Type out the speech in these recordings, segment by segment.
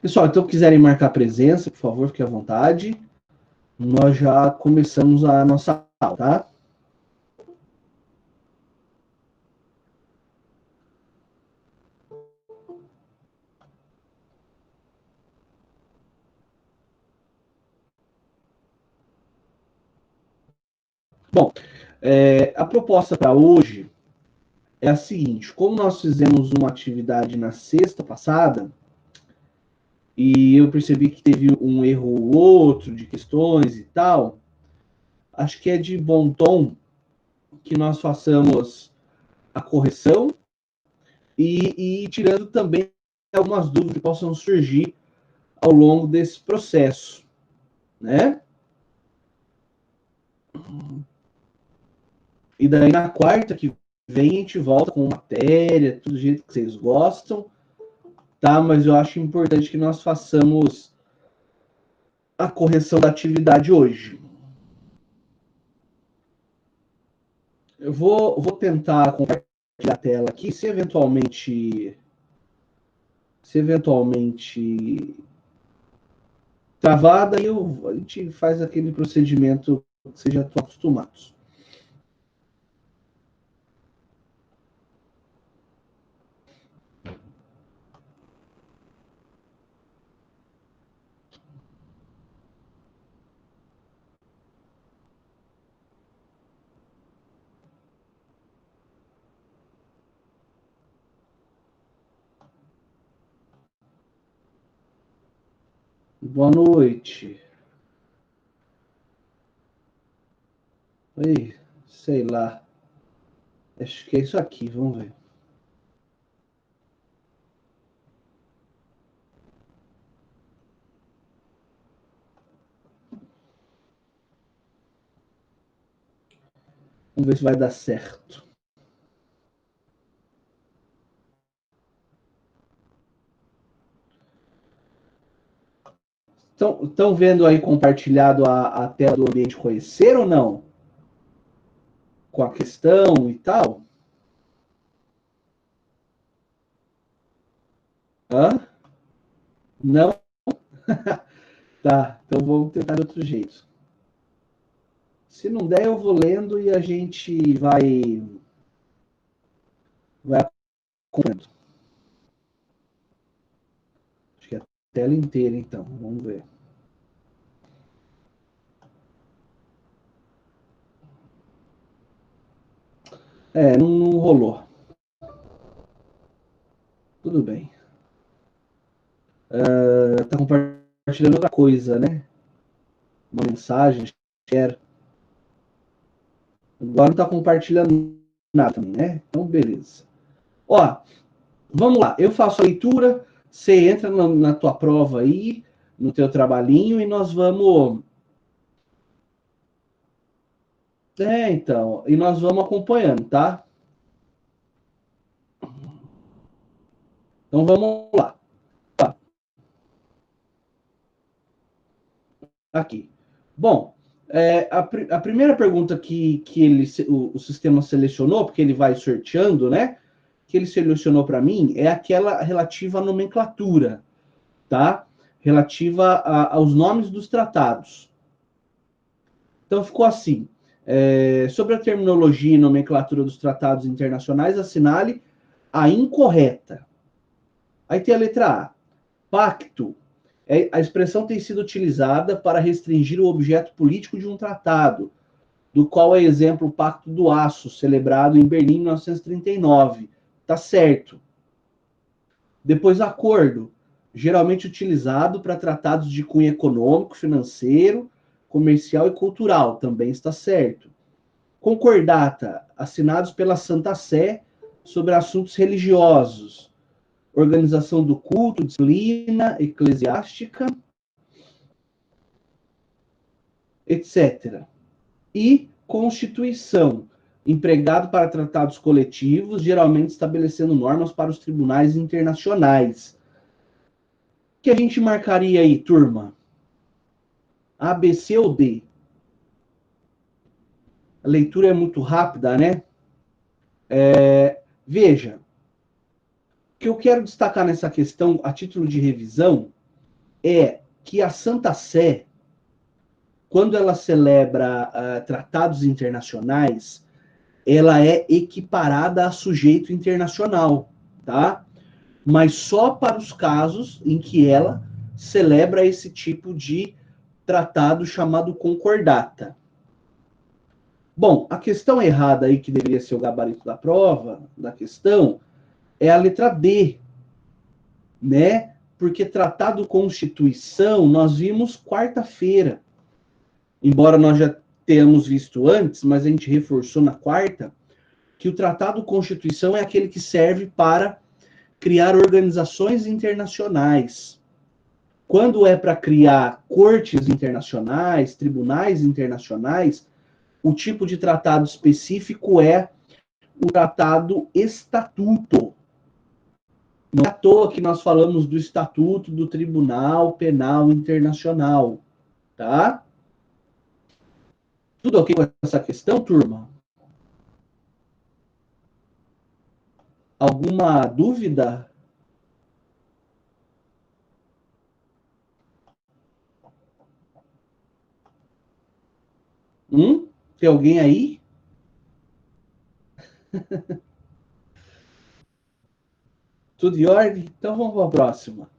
Pessoal, então quiserem marcar presença, por favor, fique à vontade. Nós já começamos a nossa aula, tá? Bom, a proposta para hoje é a seguinte: como nós fizemos uma atividade na sexta passada, e eu percebi que teve um erro ou outro de questões e tal, acho que é de bom tom que nós façamos a correção e tirando também algumas dúvidas que possam surgir ao longo desse processo, né? E daí na quarta que vem a gente volta com matéria, tudo do jeito que vocês gostam, tá? Mas eu acho importante que nós façamos a correção da atividade hoje. Eu vou tentar compartilhar a tela aqui, se eventualmente travada, aí a gente faz aquele procedimento que vocês já estão acostumados. Boa noite. Oi, sei lá. Acho que é isso aqui, vamos ver. Vamos ver se vai dar certo. Estão vendo aí compartilhado a tela do ambiente conhecer ou não? Com a questão e tal? Hã? Não? Tá, então vamos tentar de outro jeito. Se não der, eu vou lendo e a gente vai acompanhando. Acho que é a tela inteira, então. Vamos ver. Não rolou. Tudo bem. Tá compartilhando outra coisa, né? Uma mensagem, share. Agora não tá compartilhando nada também, né? Então, beleza. Ó, vamos lá. Eu faço a leitura, você entra na tua prova aí, no teu trabalhinho, e nós vamos. Então. E nós vamos acompanhando, tá? Então vamos lá. Aqui. Bom, a primeira pergunta que o sistema selecionou, porque ele vai sorteando, né? Que ele selecionou para mim é aquela relativa à nomenclatura, tá? Relativa aos nomes dos tratados. Então ficou assim: sobre a terminologia e nomenclatura dos tratados internacionais, assinale a incorreta. Aí tem a letra A. Pacto. A expressão tem sido utilizada para restringir o objeto político de um tratado, do qual é exemplo o Pacto do Aço, celebrado em Berlim em 1939. Tá certo. Depois, acordo, geralmente utilizado para tratados de cunho econômico, financeiro, comercial e cultural, também está certo. Concordata, assinados pela Santa Sé sobre assuntos religiosos, organização do culto, disciplina eclesiástica, etc. E Constituição, empregado para tratados coletivos, geralmente estabelecendo normas para os tribunais internacionais. O que a gente marcaria aí, turma? A, B, C ou D? A leitura é muito rápida, né? Veja, o que eu quero destacar nessa questão, a título de revisão, é que a Santa Sé, quando ela celebra tratados internacionais, ela é equiparada a sujeito internacional, tá? Mas só para os casos em que ela celebra esse tipo de tratado chamado concordata. Bom, a questão errada aí, que deveria ser o gabarito da prova, da questão, é a letra D, né? Porque tratado Constituição nós vimos quarta-feira. Embora nós já tenhamos visto antes, mas a gente reforçou na quarta, que o Tratado Constituição é aquele que serve para criar organizações internacionais. Quando é para criar cortes internacionais, tribunais internacionais, o tipo de tratado específico é o Tratado Estatuto. Não é à toa que nós falamos do Estatuto do Tribunal Penal Internacional, tá? Tudo ok com essa questão, turma? Alguma dúvida? Tem alguém aí? Tudo em ordem? Então vamos para a próxima.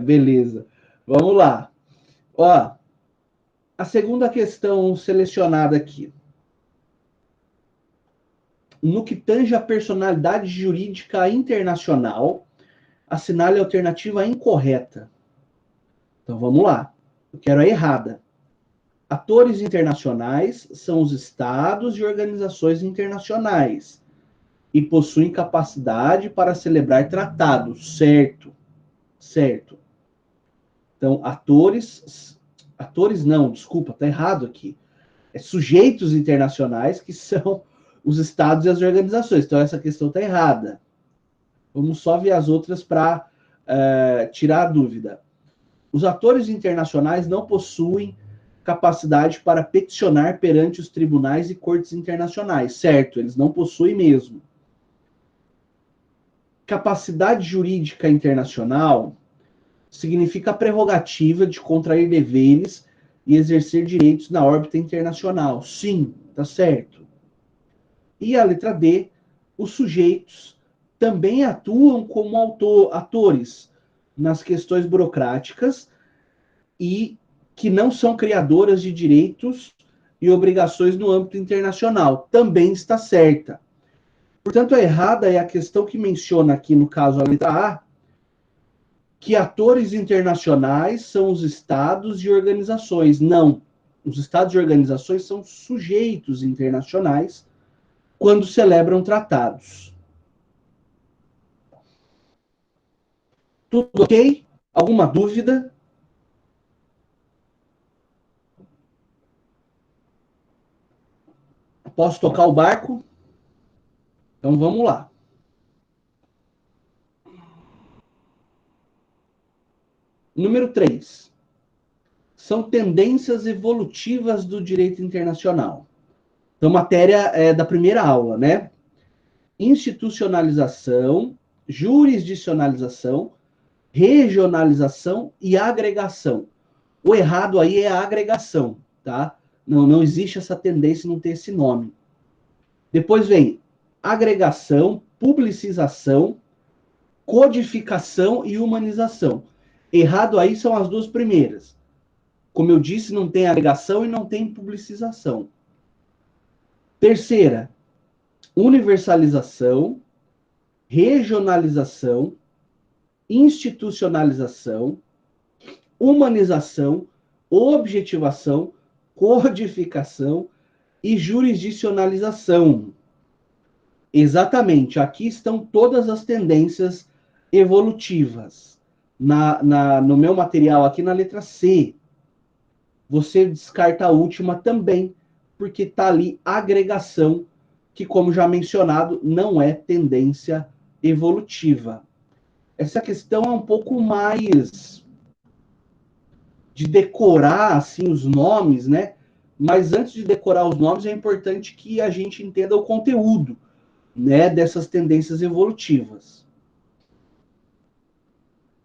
Beleza. Vamos lá. Ó, a segunda questão selecionada aqui. No que tange a personalidade jurídica internacional, assinale a alternativa incorreta. Então vamos lá. Eu quero a errada. Atores internacionais são os estados e organizações internacionais e possuem capacidade para celebrar tratados, certo? Certo. Então, atores não, desculpa, tá errado aqui. É sujeitos internacionais que são os estados e as organizações. Então, essa questão tá errada. Vamos só ver as outras para tirar a dúvida. Os atores internacionais não possuem capacidade para peticionar perante os tribunais e cortes internacionais. Certo, eles não possuem mesmo. Capacidade jurídica internacional significa a prerrogativa de contrair deveres e exercer direitos na órbita internacional. Sim, tá certo. E a letra D, os sujeitos também atuam como atores nas questões burocráticas e que não são criadoras de direitos e obrigações no âmbito internacional. Também está certa. Portanto, a errada é a questão que menciona aqui, no caso, a letra A, que atores internacionais são os estados e organizações. Não. Os estados e organizações são sujeitos internacionais quando celebram tratados. Tudo ok? Alguma dúvida? Posso tocar o barco? Então vamos lá. Número 3. São tendências evolutivas do direito internacional. Então, matéria da primeira aula, né? Institucionalização, jurisdicionalização, regionalização e agregação. O errado aí é a agregação, tá? Não existe essa tendência, não ter esse nome. Depois vem agregação, publicização, codificação e humanização. Errado aí são as duas primeiras. Como eu disse, não tem agregação e não tem publicização. Terceira, universalização, regionalização, institucionalização, humanização, objetivação, codificação e jurisdicionalização. Exatamente, aqui estão todas as tendências evolutivas. No meu material aqui na letra C, você descarta a última também, porque está ali agregação, que, como já mencionado, não é tendência evolutiva. Essa questão é um pouco mais de decorar assim os nomes, né? Mas antes de decorar os nomes, é importante que a gente entenda o conteúdo, né, dessas tendências evolutivas.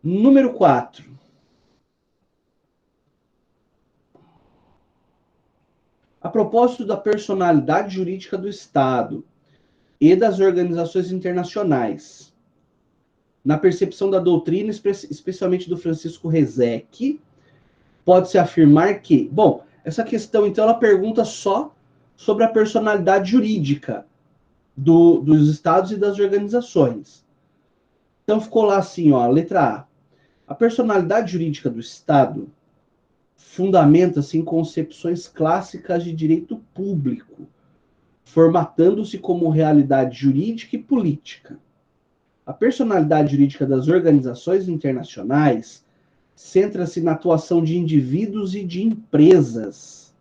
Número 4. A propósito da personalidade jurídica do Estado e das organizações internacionais, na percepção da doutrina, especialmente do Francisco Rezec, pode-se afirmar que... Bom, essa questão, então, ela pergunta só sobre a personalidade jurídica dos Estados e das organizações. Então, ficou lá assim, ó, letra A. A personalidade jurídica do Estado fundamenta-se em concepções clássicas de direito público, formatando-se como realidade jurídica e política. A personalidade jurídica das organizações internacionais centra-se na atuação de indivíduos e de empresas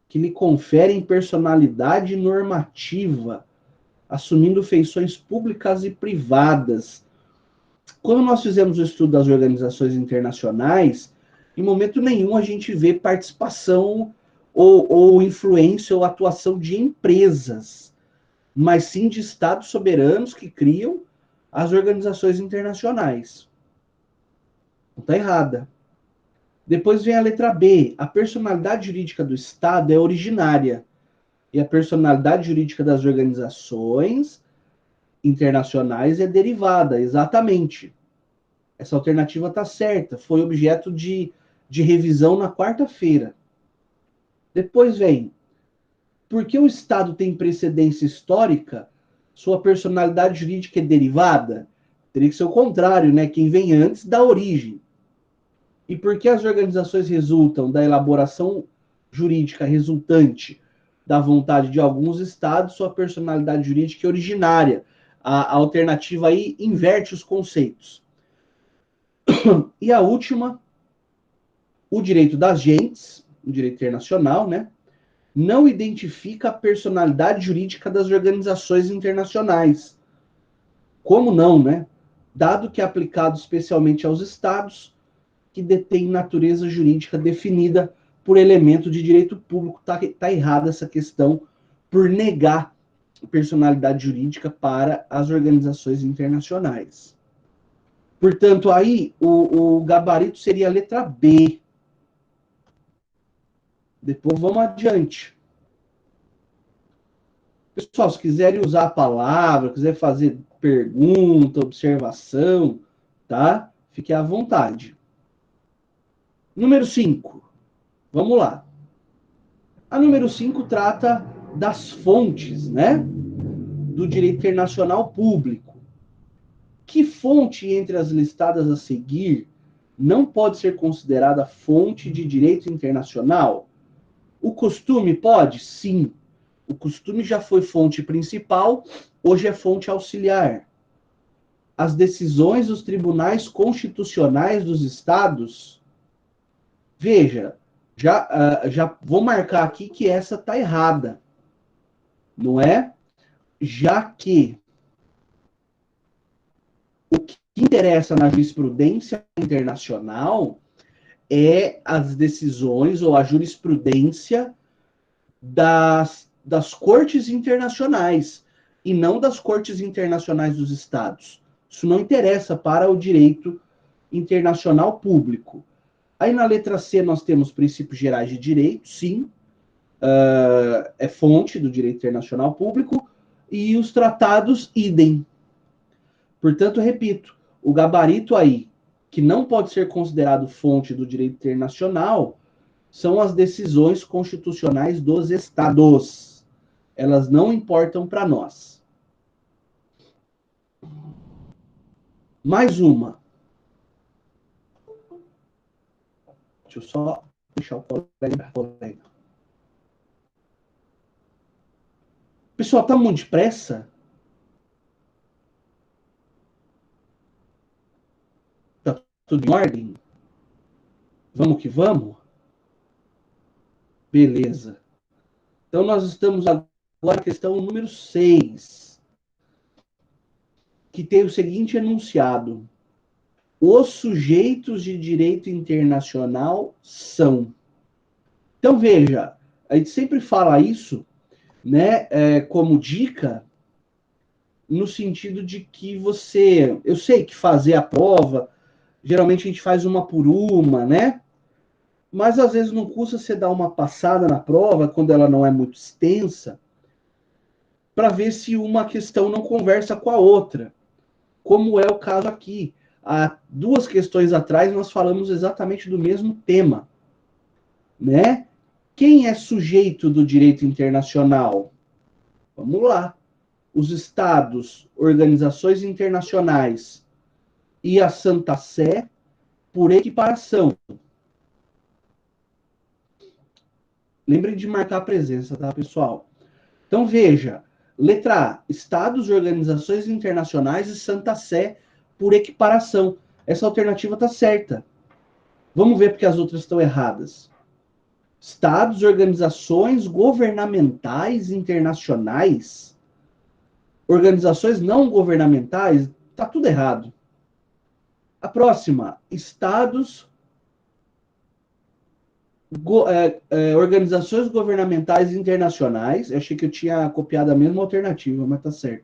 que lhe conferem personalidade normativa, assumindo feições públicas e privadas. Quando nós fizemos o estudo das organizações internacionais, em momento nenhum a gente vê participação ou influência ou atuação de empresas, mas sim de estados soberanos que criam as organizações internacionais. Não está errada. Depois vem a letra B. A personalidade jurídica do Estado é originária e a personalidade jurídica das organizações internacionais é derivada, exatamente. Essa alternativa está certa, foi objeto de revisão na quarta-feira. Depois vem, porque o Estado tem precedência histórica, sua personalidade jurídica é derivada? Teria que ser o contrário, né? Quem vem antes da origem. E porque as organizações resultam da elaboração jurídica resultante da vontade de alguns estados, sua personalidade jurídica é originária. A alternativa aí inverte os conceitos. E a última, o direito das gentes, o direito internacional, né, não identifica a personalidade jurídica das organizações internacionais. Como não, né? Dado que é aplicado especialmente aos estados, que detém natureza jurídica definida por elemento de direito público. Tá errada essa questão por negar personalidade jurídica para as organizações internacionais. Portanto, aí o gabarito seria a letra B. Depois vamos adiante. Pessoal, se quiserem usar a palavra, quiser fazer pergunta, observação, tá? Fique à vontade. Número 5. Vamos lá. A número 5 trata das fontes, né? Do direito internacional público. Que fonte entre as listadas a seguir não pode ser considerada fonte de direito internacional? O costume pode? Sim. O costume já foi fonte principal, hoje é fonte auxiliar. As decisões dos tribunais constitucionais dos estados, veja, já vou marcar aqui que essa está errada, não é? Já que o que interessa na jurisprudência internacional é as decisões ou a jurisprudência das cortes internacionais e não das cortes internacionais dos estados. Isso não interessa para o direito internacional público. Aí na letra C nós temos princípios gerais de direito, sim, é fonte do direito internacional público, e os tratados, idem. Portanto, repito, o gabarito aí, que não pode ser considerado fonte do direito internacional, são as decisões constitucionais dos estados. Elas não importam para nós. Mais uma. Deixa eu só deixar o colega. Pessoal, tá muito depressa? Tá tudo em ordem? Vamos que vamos? Beleza. Então, nós estamos agora na questão número 6, que tem o seguinte enunciado. Os sujeitos de direito internacional são. Então, veja, a gente sempre fala isso, né, como dica, no sentido de que eu sei que fazer a prova, Geralmente a gente faz uma por uma, né? Mas às vezes não custa você dar uma passada na prova, quando ela não é muito extensa, para ver se uma questão não conversa com a outra. Como é o caso aqui. Há 2 questões atrás nós falamos exatamente do mesmo tema, né? Quem é sujeito do direito internacional? Vamos lá. Os estados, organizações internacionais e a Santa Sé, por equiparação. Lembrem de marcar a presença, tá, pessoal? Então, veja. Letra A, estados, organizações internacionais e Santa Sé, por equiparação. Essa alternativa está certa. Vamos ver porque as outras estão erradas. Estados, organizações governamentais internacionais, organizações não governamentais, está tudo errado. A próxima, estados, organizações governamentais internacionais. Eu achei que eu tinha copiado a mesma alternativa, mas tá certo.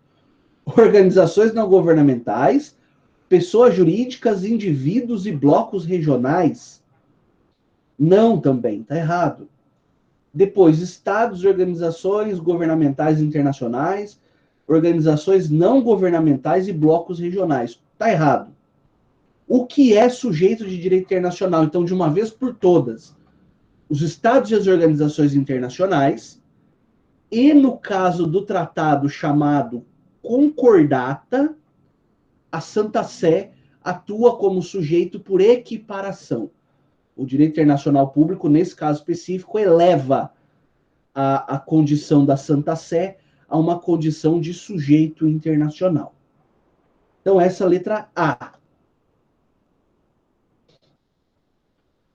Organizações não governamentais, pessoas jurídicas, indivíduos e blocos regionais. Não, também, tá errado. Depois, estados, organizações governamentais internacionais, organizações não governamentais e blocos regionais. Tá errado. O que é sujeito de direito internacional? Então, de uma vez por todas, os estados e as organizações internacionais, e no caso do tratado chamado Concordata, a Santa Sé atua como sujeito por equiparação. O direito internacional público, nesse caso específico, eleva a condição da Santa Sé a uma condição de sujeito internacional. Então, essa é a letra A.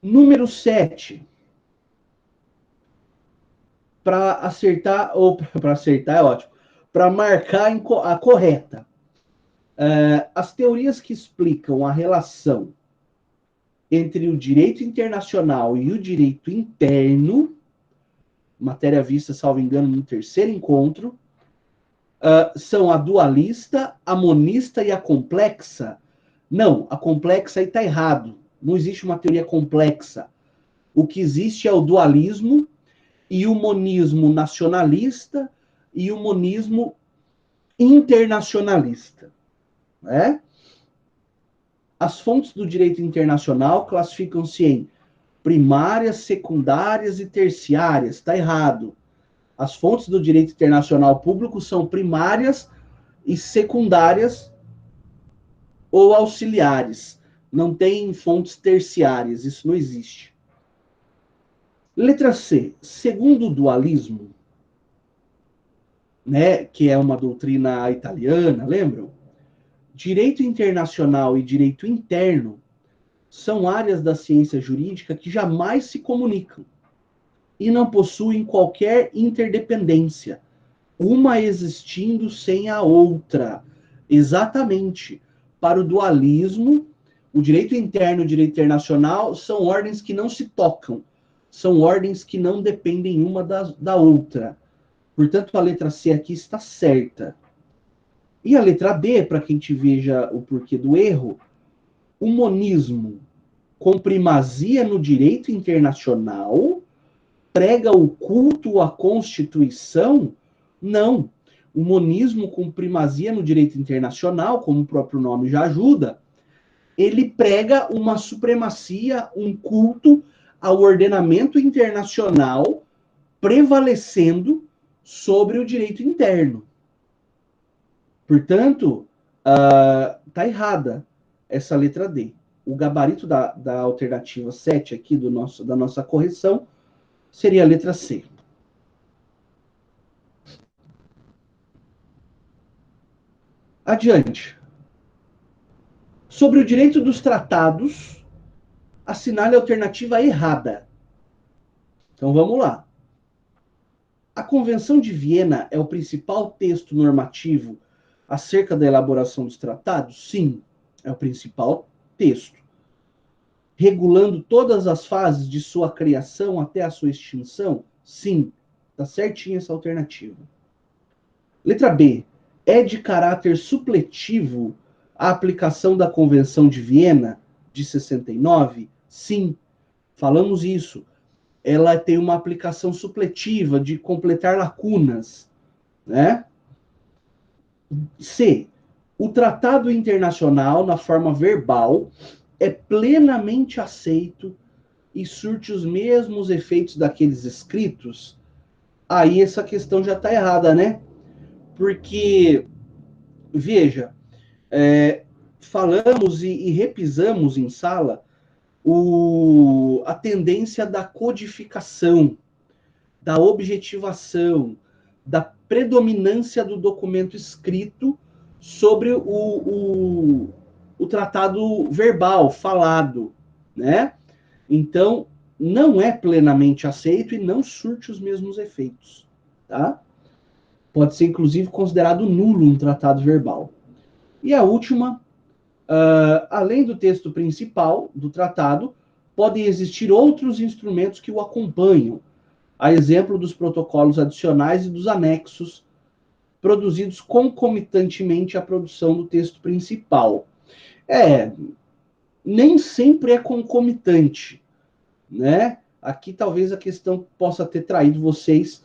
Número 7. Para acertar, ou para acertar é ótimo, para marcar a correta. As teorias que explicam a relação entre o direito internacional e o direito interno, matéria vista, salvo engano, no terceiro encontro, são a dualista, a monista e a complexa. Não, a complexa aí está errado. Não existe uma teoria complexa. O que existe é o dualismo e o monismo nacionalista e o monismo internacionalista. Né? As fontes do direito internacional classificam-se em primárias, secundárias e terciárias. Está errado. As fontes do direito internacional público são primárias e secundárias ou auxiliares. Não tem fontes terciárias, isso não existe. Letra C. Segundo o dualismo, né, que é uma doutrina italiana, lembram? Direito internacional e direito interno são áreas da ciência jurídica que jamais se comunicam e não possuem qualquer interdependência, uma existindo sem a outra. Exatamente. Para o dualismo, o direito interno e o direito internacional são ordens que não se tocam, são ordens que não dependem uma da outra. Portanto, a letra C aqui está certa. E a letra D, para que a gente veja o porquê do erro, o monismo com primazia no direito internacional prega o culto à Constituição? Não. O monismo com primazia no direito internacional, como o próprio nome já ajuda, ele prega uma supremacia, um culto ao ordenamento internacional prevalecendo sobre o direito interno. Portanto, está errada essa letra D. O gabarito da alternativa 7 aqui da nossa correção seria a letra C. Adiante. Sobre o direito dos tratados, assinale a alternativa errada. Então vamos lá. A Convenção de Viena é o principal texto normativo acerca da elaboração dos tratados? Sim, é o principal texto. Regulando todas as fases de sua criação até a sua extinção? Sim, está certinha essa alternativa. Letra B. É de caráter supletivo a aplicação da Convenção de Viena? de 69? Sim, falamos isso. Ela tem uma aplicação supletiva de completar lacunas, né? C. O tratado internacional, na forma verbal, é plenamente aceito e surte os mesmos efeitos daqueles escritos. Aí essa questão já está errada, né? Porque, veja, falamos e repisamos em sala a tendência da codificação, da objetivação, da predominância do documento escrito sobre o tratado verbal, falado, né? Então, não é plenamente aceito e não surte os mesmos efeitos, tá? Pode ser, inclusive, considerado nulo um tratado verbal. E a última, além do texto principal do tratado, podem existir outros instrumentos que o acompanham, a exemplo dos protocolos adicionais e dos anexos produzidos concomitantemente à produção do texto principal. Nem sempre é concomitante, né? Aqui talvez a questão possa ter traído vocês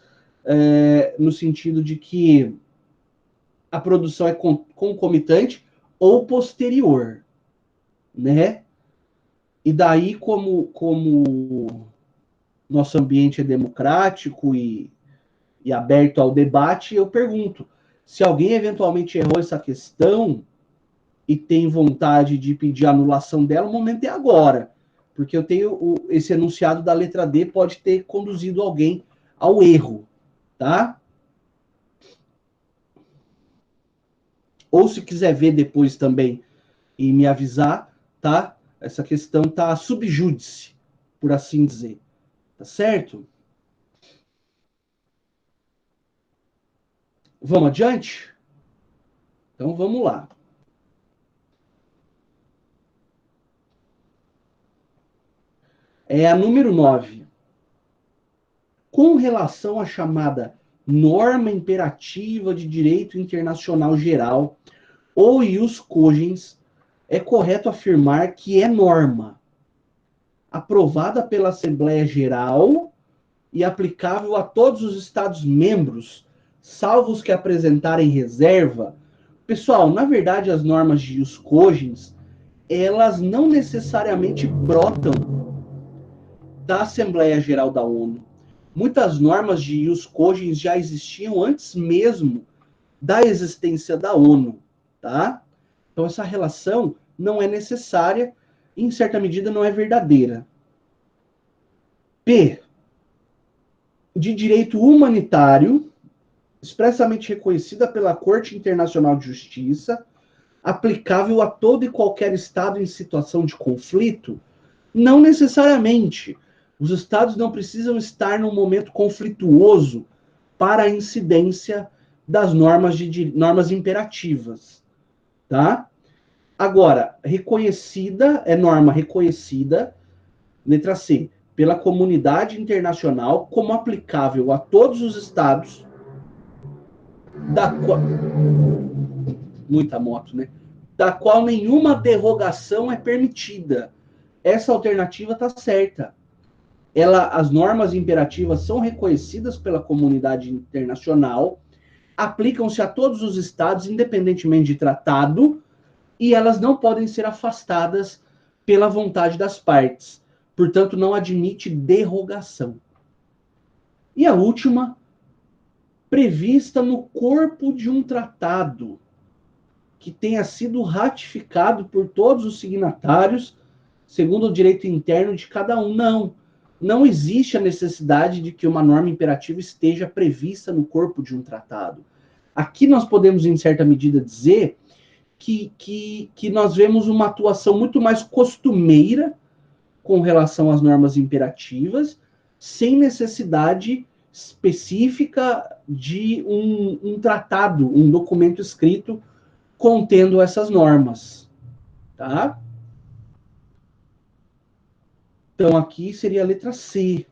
no sentido de que a produção é concomitante ou posterior, né? E daí, como nosso ambiente é democrático e aberto ao debate, eu pergunto: se alguém eventualmente errou essa questão e tem vontade de pedir anulação dela, o momento é agora. Porque eu tenho esse enunciado da letra D pode ter conduzido alguém ao erro, tá? Ou se quiser ver depois também e me avisar, tá? Essa questão tá sub júdice, por assim dizer. Tá certo? Vamos adiante? Então vamos lá. É a número 9. Com relação à chamada norma imperativa de direito internacional geral, ou ius cogens, é correto afirmar que é norma aprovada pela Assembleia Geral e aplicável a todos os Estados-membros, salvo os que apresentarem reserva. Pessoal, na verdade, as normas de ius cogens, elas não necessariamente brotam da Assembleia Geral da ONU. Muitas normas de ius cogens já existiam antes mesmo da existência da ONU, tá? Então essa relação não é necessária e, em certa medida, não é verdadeira. P. De direito humanitário, expressamente reconhecida pela Corte Internacional de Justiça, aplicável a todo e qualquer Estado em situação de conflito? Não necessariamente. Os Estados não precisam estar num momento conflituoso para a incidência das normas imperativas, tá? Agora, reconhecida, é norma reconhecida, letra C, pela comunidade internacional como aplicável a todos os estados, da qual, muita moto, né? Da qual nenhuma derrogação é permitida. Essa alternativa está certa. As normas imperativas são reconhecidas pela comunidade internacional, aplicam-se a todos os estados, independentemente de tratado, e elas não podem ser afastadas pela vontade das partes. Portanto, não admite derrogação. E a última, prevista no corpo de um tratado que tenha sido ratificado por todos os signatários, segundo o direito interno de cada um. Não existe a necessidade de que uma norma imperativa esteja prevista no corpo de um tratado. Aqui nós podemos, em certa medida, dizer que nós vemos uma atuação muito mais costumeira com relação às normas imperativas, sem necessidade específica de um tratado, um documento escrito contendo essas normas, tá? Então aqui seria a letra C.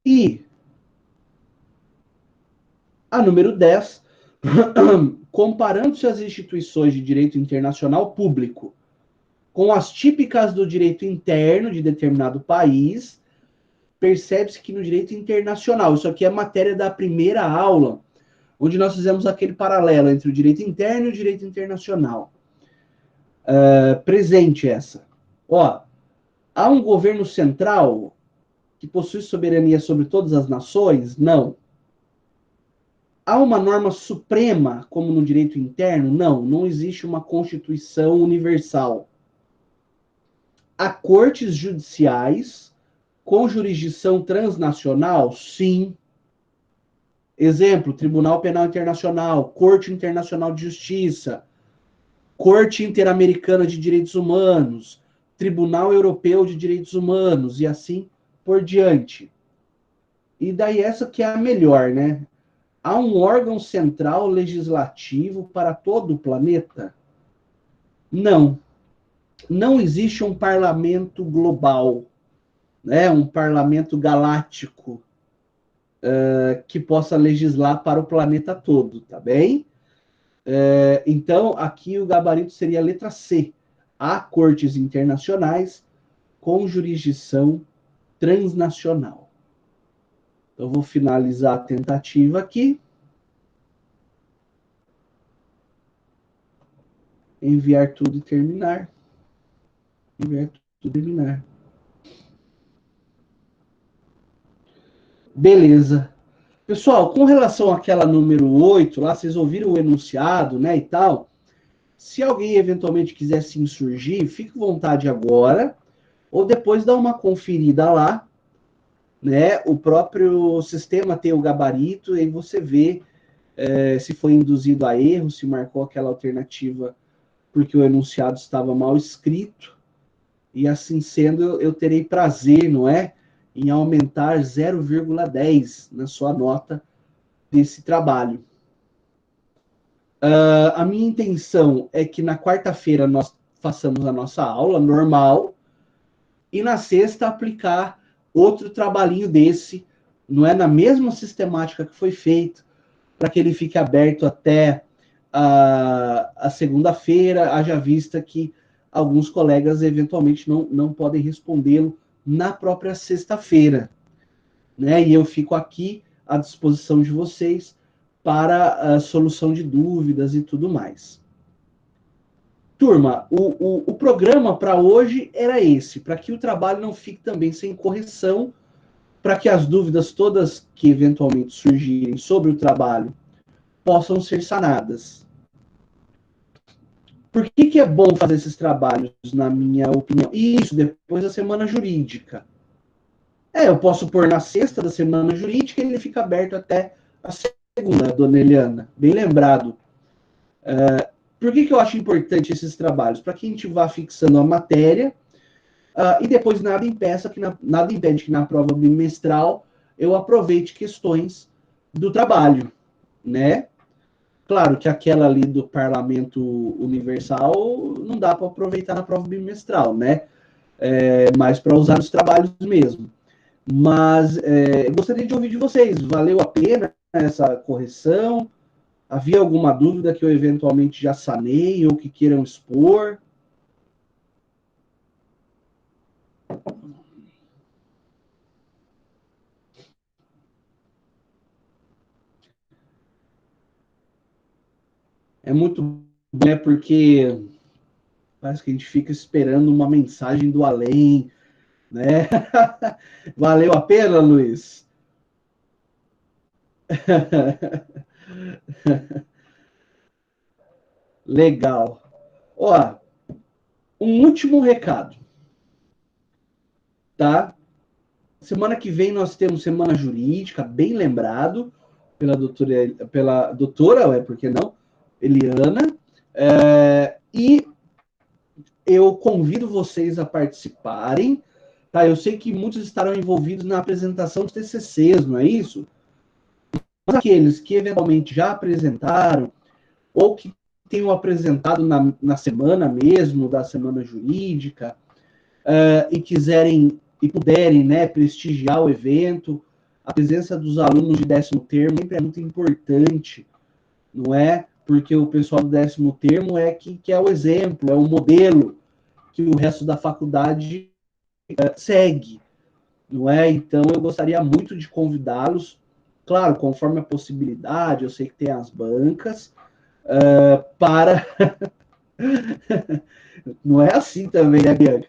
E a número 10, Comparando-se as instituições de direito internacional público com as típicas do direito interno de determinado país, percebe-se que no direito internacional, isso aqui é matéria da primeira aula, onde nós fizemos aquele paralelo entre o direito interno e o direito internacional. Presente essa. Ó, há um governo central que possui soberania sobre todas as nações? Não. Há uma norma suprema, como no direito interno? Não, não existe uma Constituição universal. Há cortes judiciais com jurisdição transnacional? Sim. Exemplo, Tribunal Penal Internacional, Corte Internacional de Justiça, Corte Interamericana de Direitos Humanos, Tribunal Europeu de Direitos Humanos, e assim por diante. E daí essa que é a melhor, né? Há um órgão central legislativo para todo o planeta? Não. Não existe um parlamento global, né? Um parlamento galáctico que possa legislar para o planeta todo, tá bem? Então, aqui o gabarito seria a letra C. Há cortes internacionais com jurisdição transnacional. Eu vou finalizar a tentativa aqui. Enviar tudo e terminar. Enviar tudo e terminar. Beleza. Pessoal, com relação àquela número 8, lá vocês ouviram o enunciado, né, e tal. Se alguém eventualmente quiser se insurgir, fique à vontade agora, ou depois dá uma conferida lá, né? O próprio sistema tem o gabarito, e aí você vê se foi induzido a erro, se marcou aquela alternativa porque o enunciado estava mal escrito, e assim sendo, eu terei prazer, não é? Em aumentar 0,10 na sua nota desse trabalho. A minha intenção é que na quarta-feira nós façamos a nossa aula normal e na sexta aplicar outro trabalhinho desse, não é na mesma sistemática que foi feito, para que ele fique aberto até a segunda-feira, haja vista que alguns colegas eventualmente não podem respondê-lo na própria sexta-feira, né? E eu fico aqui à disposição de vocês para a solução de dúvidas e tudo mais. Turma, o programa para hoje era esse, para que o trabalho não fique também sem correção, para que as dúvidas todas que eventualmente surgirem sobre o trabalho possam ser sanadas. Por que é bom fazer esses trabalhos, na minha opinião? Isso, depois da semana jurídica. Eu posso pôr na sexta da semana jurídica e ele fica aberto até a segunda, dona Eliana. Bem lembrado. Por que eu acho importante esses trabalhos? Para que a gente vá fixando a matéria e depois nada impede que na prova bimestral eu aproveite questões do trabalho, né? Claro que aquela ali do Parlamento Universal não dá para aproveitar na prova bimestral, né? Mas para usar nos trabalhos mesmo. Mas gostaria de ouvir de vocês. Valeu a pena essa correção? Havia alguma dúvida que eu eventualmente já sanei ou que queiram expor? É muito bom, né? Porque parece que a gente fica esperando uma mensagem do além, né? Valeu a pena, Luiz? Legal. Ó, um último recado, tá? Semana que vem nós temos semana jurídica, bem lembrado, pela doutora, por que não? Eliana. E eu convido vocês a participarem, tá? Eu sei que muitos estarão envolvidos na apresentação de TCCs, não é isso? Mas aqueles que eventualmente já apresentaram, ou que tenham apresentado na semana mesmo, da semana jurídica, e quiserem e puderem, né, prestigiar o evento, a presença dos alunos de 10º termo sempre é muito importante, não é? Porque o pessoal do 10º termo é que é o exemplo, é o modelo que o resto da faculdade segue, não é? Então, eu gostaria muito de convidá-los, claro, conforme a possibilidade, eu sei que tem as bancas, para... Não é assim também, né, Bianca?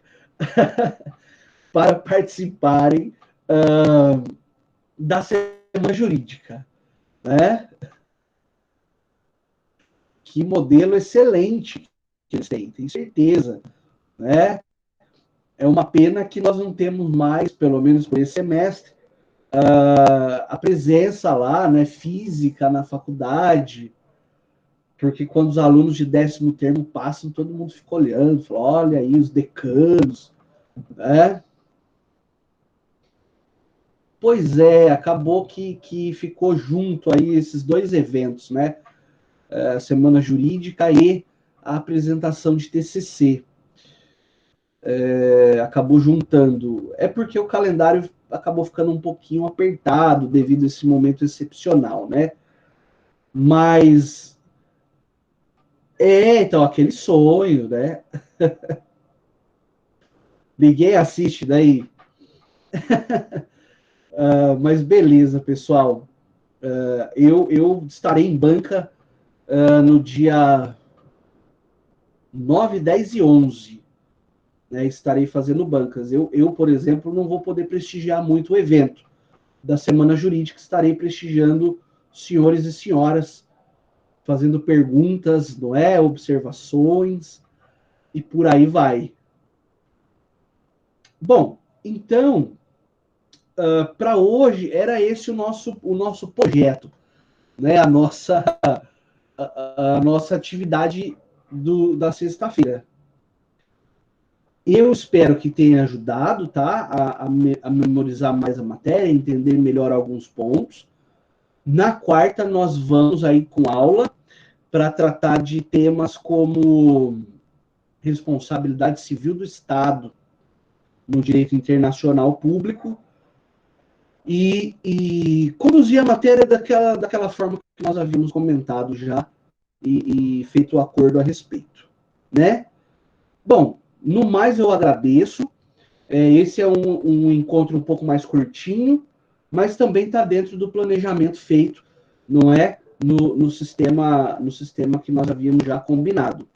Para participarem da semana jurídica, né? Que modelo excelente que eles têm, tenho certeza, né? É uma pena que nós não temos mais, pelo menos por esse semestre, a presença lá, né, física na faculdade, porque quando os alunos de 10º termo passam, todo mundo fica olhando, fala, olha aí os decanos, né? Pois é, acabou que ficou junto aí esses dois eventos, né? A Semana Jurídica e a apresentação de TCC. Acabou juntando. É porque o calendário acabou ficando um pouquinho apertado devido a esse momento excepcional, né? Mas então, aquele sonho, né? Ninguém assiste daí. Mas beleza, pessoal. Eu estarei em banca no dia 9, 10 e 11. Né, estarei fazendo bancas. Por exemplo, não vou poder prestigiar muito o evento da Semana Jurídica, estarei prestigiando senhores e senhoras, fazendo perguntas, não é? Observações, e por aí vai. Bom, então, para hoje, era esse o nosso projeto, né? A nossa atividade da sexta-feira. Eu espero que tenha ajudado, tá? A memorizar mais a matéria, entender melhor alguns pontos. Na quarta, nós vamos aí com aula para tratar de temas como responsabilidade civil do Estado no direito internacional público e conduzir a matéria daquela forma que nós havíamos comentado já e feito o acordo a respeito, né? Bom, no mais eu agradeço. Esse é um encontro um pouco mais curtinho, mas também está dentro do planejamento feito, não é? No sistema que nós havíamos já combinado.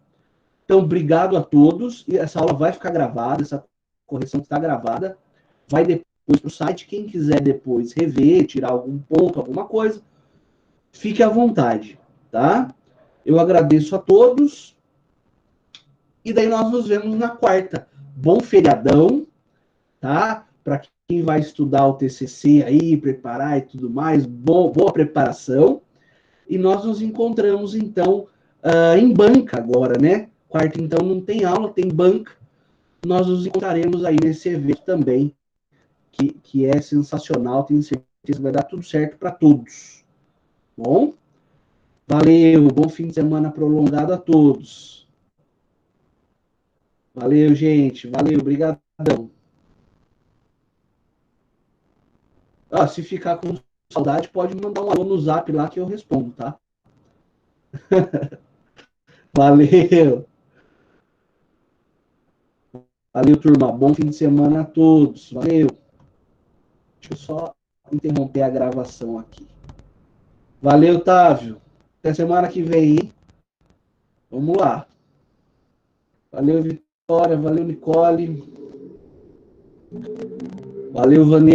Então, obrigado a todos. E essa aula vai ficar gravada, essa correção está gravada. Vai depois para o site. Quem quiser depois rever, tirar algum ponto, alguma coisa, fique à vontade, tá? Eu agradeço a todos. E daí nós nos vemos na quarta. Bom feriadão, tá? Para quem vai estudar o TCC aí, preparar e tudo mais, boa preparação. E nós nos encontramos, então, em banca agora, né? Quarta, então, não tem aula, tem banca. Nós nos encontraremos aí nesse evento também, que é sensacional. Tenho certeza que vai dar tudo certo para todos. Bom? Valeu, bom fim de semana prolongado a todos. Valeu, gente. Valeu, obrigadão. Se ficar com saudade, pode mandar um alô no zap lá que eu respondo, tá? Valeu. Valeu, turma. Bom fim de semana a todos. Valeu. Deixa eu só interromper a gravação aqui. Valeu, Távio. Até semana que vem, hein? Vamos lá. Valeu, Vitória. Valeu, Nicole. Valeu, Vanessa.